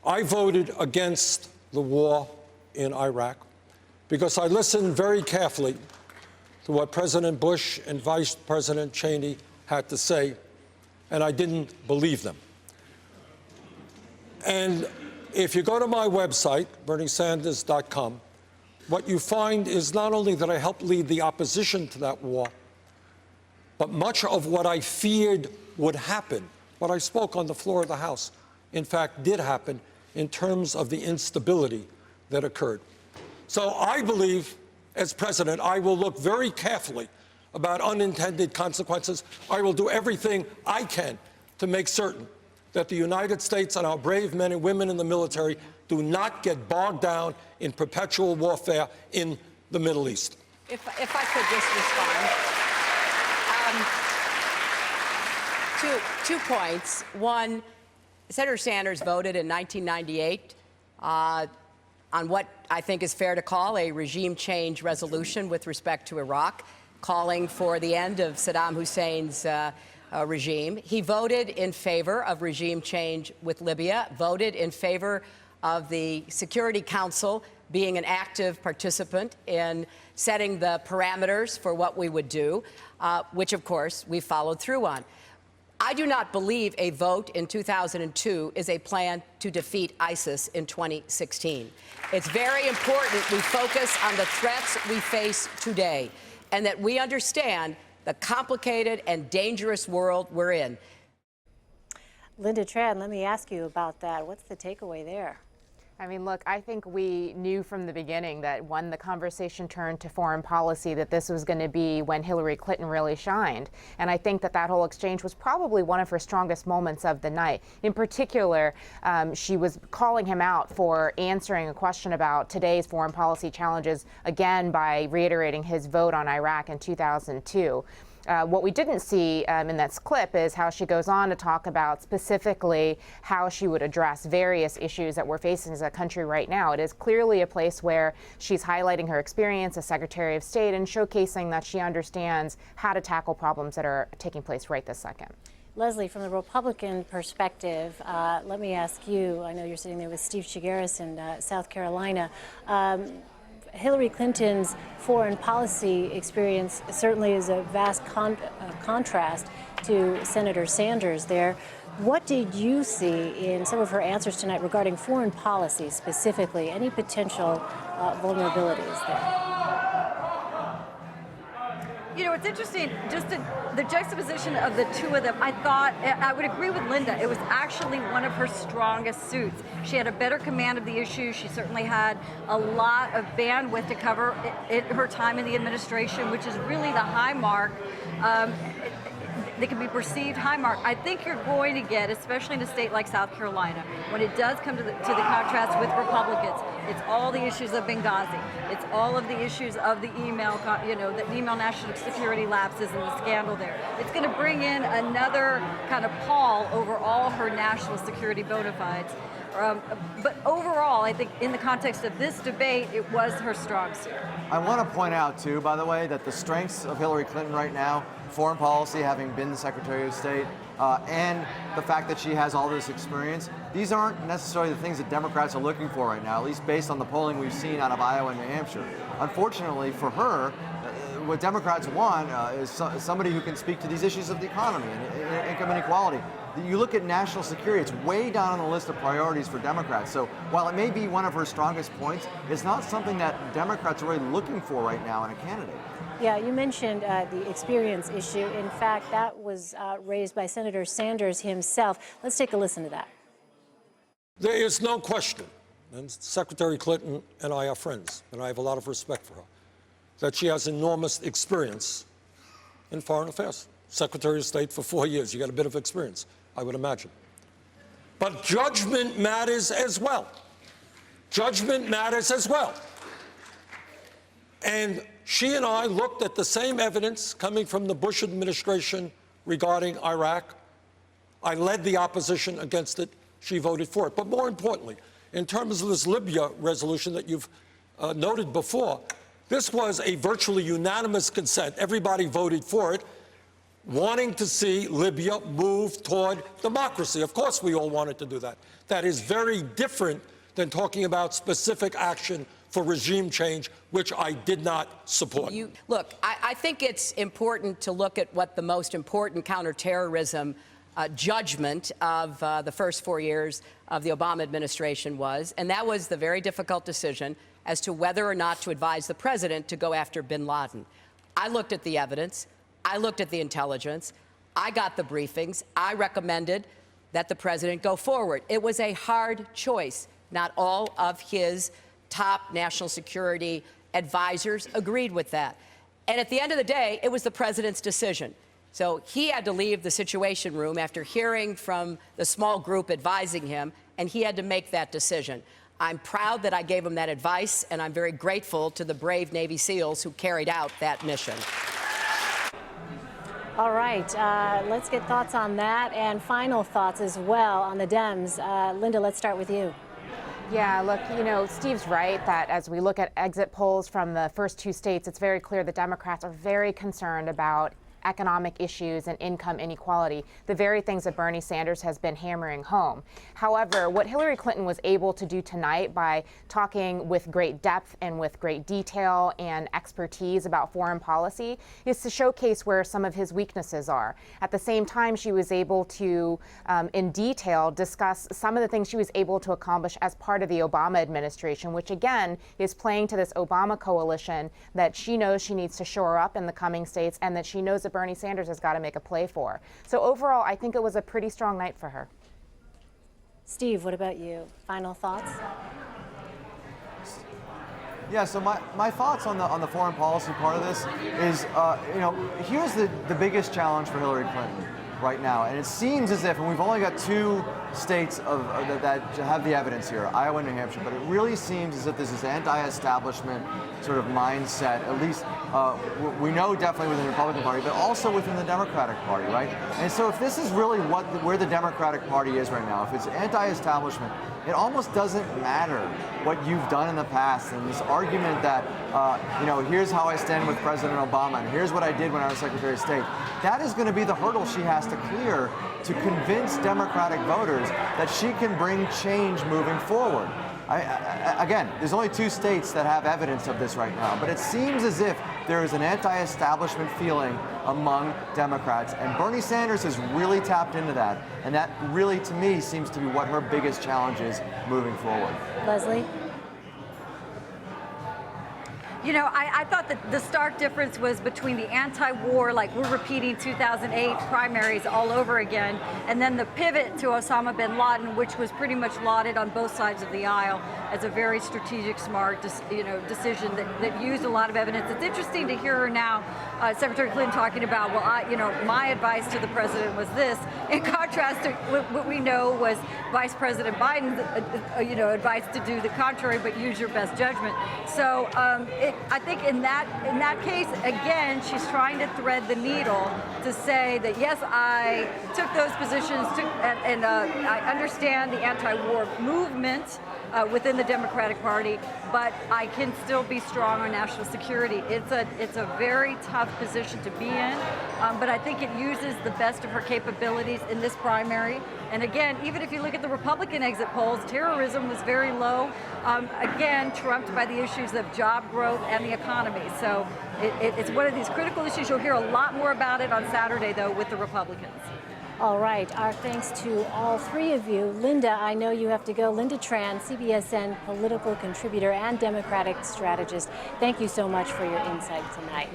I voted against the war in Iraq because I listened very carefully to what President Bush and Vice President Cheney had to say, and I didn't believe them. And if you go to my website, berniesanders.com, what you find is not only that I helped lead the opposition to that war, but much of what I feared would happen, what I spoke on the floor of the House, in fact, did happen in terms of the instability that occurred. So I believe, as president, I will look very carefully about unintended consequences. I will do everything I can to make certain that the United States and our brave men and women in the military do not get bogged down in perpetual warfare in the Middle East. If I could just respond. Two points. One, Senator Sanders voted in 1998 on what I think is fair to call a regime change resolution with respect to Iraq, calling for the end of Saddam Hussein's regime. He voted in favor of regime change with Libya, voted in favor of the Security Council being an active participant in setting the parameters for what we would do, which, of course, we followed through on. I do not believe a vote in 2002 is a plan to defeat ISIS in 2016. It's very important we focus on the threats we face today and that we understand the complicated and dangerous world we're in. Lynda Tran, let me ask you about that. What's the takeaway there? I mean, look, I think we knew from the beginning that when the conversation turned to foreign policy, that this was going to be when Hillary Clinton really shined. And I think that that whole exchange was probably one of her strongest moments of the night. In particular, she was calling him out for answering a question about today's foreign policy challenges, again, by reiterating his vote on Iraq in 2002. What we didn't see in this clip is how she goes on to talk about specifically how she would address various issues that we're facing as a country right now. It is clearly a place where she's highlighting her experience as Secretary of State and showcasing that she understands how to tackle problems that are taking place right this second. Leslie, from the Republican perspective, let me ask you, I know you're sitting there with Steve Chaggaris in South Carolina. Hillary Clinton's foreign policy experience certainly is a vast contrast to Senator Sanders there. What did you see in some of her answers tonight regarding foreign policy specifically? Any potential vulnerabilities there? You know, it's interesting, just the juxtaposition of the two of them. I thought, I would agree with Lynda, it was actually one of her strongest suits. She had a better command of the issues. She certainly had a lot of bandwidth to cover her time in the administration, which is really the high mark. They can be perceived high mark. I think you're going to get, especially in a state like South Carolina, when it does come to the contrast with Republicans, it's all the issues of Benghazi. It's all of the issues of the email, the email national security lapses and the scandal there. It's going to bring in another kind of pall over all her national security bona fides. But overall, I think in the context of this debate, it was her strong suit. I want to point out, too, by the way, that the strengths of Hillary Clinton right now, foreign policy, having been the Secretary of State, and the fact that she has all this experience, these aren't necessarily the things that Democrats are looking for right now, at least based on the polling we've seen out of Iowa and New Hampshire. Unfortunately for her, what Democrats want is somebody who can speak to these issues of the economy and income inequality. You look at national security, it's way down on the list of priorities for Democrats. So while it may be one of her strongest points, it's not something that Democrats are really looking for right now in a candidate. Yeah, you mentioned the experience issue. In fact, that was raised by Senator Sanders himself. Let's take a listen to that. There is no question, and Secretary Clinton and I are friends, and I have a lot of respect for her, that she has enormous experience in foreign affairs. Secretary of State for 4 years. You got a bit of experience, I would imagine. But judgment matters as well. Judgment matters as well. And she and I looked at the same evidence coming from the Bush administration regarding Iraq. I led the opposition against it. She voted for it. But more importantly, in terms of this Libya resolution that you've noted before, this was a virtually unanimous consent. Everybody voted for it. wanting to see Libya move toward democracy. Of course, we all wanted to do that. That is very different than talking about specific action for regime change, which I did not support. Look, I think it's important to look at what the most important counterterrorism judgment of the first 4 years of the Obama administration was, and that was the very difficult decision as to whether or not to advise the president to go after bin Laden. I looked at the evidence. I looked at the intelligence. I got the briefings. I recommended that the president go forward. It was a hard choice. Not all of his top national security advisors agreed with that. And at the end of the day, it was the president's decision. So he had to leave the Situation Room after hearing from the small group advising him, and he had to make that decision. I'm proud that I gave him that advice, and I'm very grateful to the brave Navy SEALs who carried out that mission. All right, let's get thoughts on that and final thoughts as well on the Dems. Lynda, let's start with you. Yeah, look, you know, Steve's right that as we look at exit polls from the first 2 states, it's very clear the Democrats are very concerned about economic issues and income inequality, the very things that Bernie Sanders has been hammering home. However, what Hillary Clinton was able to do tonight by talking with great depth and with great detail and expertise about foreign policy is to showcase where some of his weaknesses are. At the same time, she was able to, in detail, discuss some of the things she was able to accomplish as part of the Obama administration, which again is playing to this Obama coalition that she knows she needs to shore up in the coming states and that she knows that Bernie Sanders has got to make a play for. So overall, I think it was a pretty strong night for her. Steve, what about you? Final thoughts? Yeah, so my thoughts on the foreign policy part of this is, you know, here's the biggest challenge for Hillary Clinton right now, and it seems as if, and we've only got 2 states that have the evidence here, Iowa and New Hampshire, but it really seems as if this is anti-establishment sort of mindset, at least we know definitely within the Republican Party, but also within the Democratic Party, right? And so if this is really where the Democratic Party is right now, if it's anti-establishment, it almost doesn't matter what you've done in the past. And this argument that, you know, here's how I stand with President Obama, and here's what I did when I was Secretary of State, that is going to be the hurdle she has to clear to convince Democratic voters that she can bring change moving forward. Again, there's only 2 states that have evidence of this right now, but it seems as if there is an anti-establishment feeling among Democrats, and Bernie Sanders has really tapped into that, and that really, to me, seems to be what her biggest challenge is moving forward. Leslie? You know, I thought that the stark difference was between the anti-war, like we're repeating 2008 primaries all over again, and then the pivot to Osama bin Laden, which was pretty much lauded on both sides of the aisle as a very strategic, smart, decision that used a lot of evidence. It's interesting to hear her now, Secretary Clinton talking about, well, my advice to the president was this, in contrast to what we know was Vice President Biden's, advice to do the contrary, but use your best judgment. So I think in that case, again, she's trying to thread the needle to say that, yes, I took those positions, and I understand the anti-war movement within the Democratic Party, but I can still be strong on national security. It's a very tough position to be in, but I think it uses the best of her capabilities in this primary. And again, even if you look at the Republican exit polls, terrorism was very low, again, trumped by the issues of job growth and the economy. So it's one of these critical issues. You'll hear a lot more about it on Saturday, though, with the Republicans. All right, our thanks to all 3 of you. Lynda, I know you have to go. Lynda Tran, CBSN political contributor and Democratic strategist. Thank you so much for your insight tonight.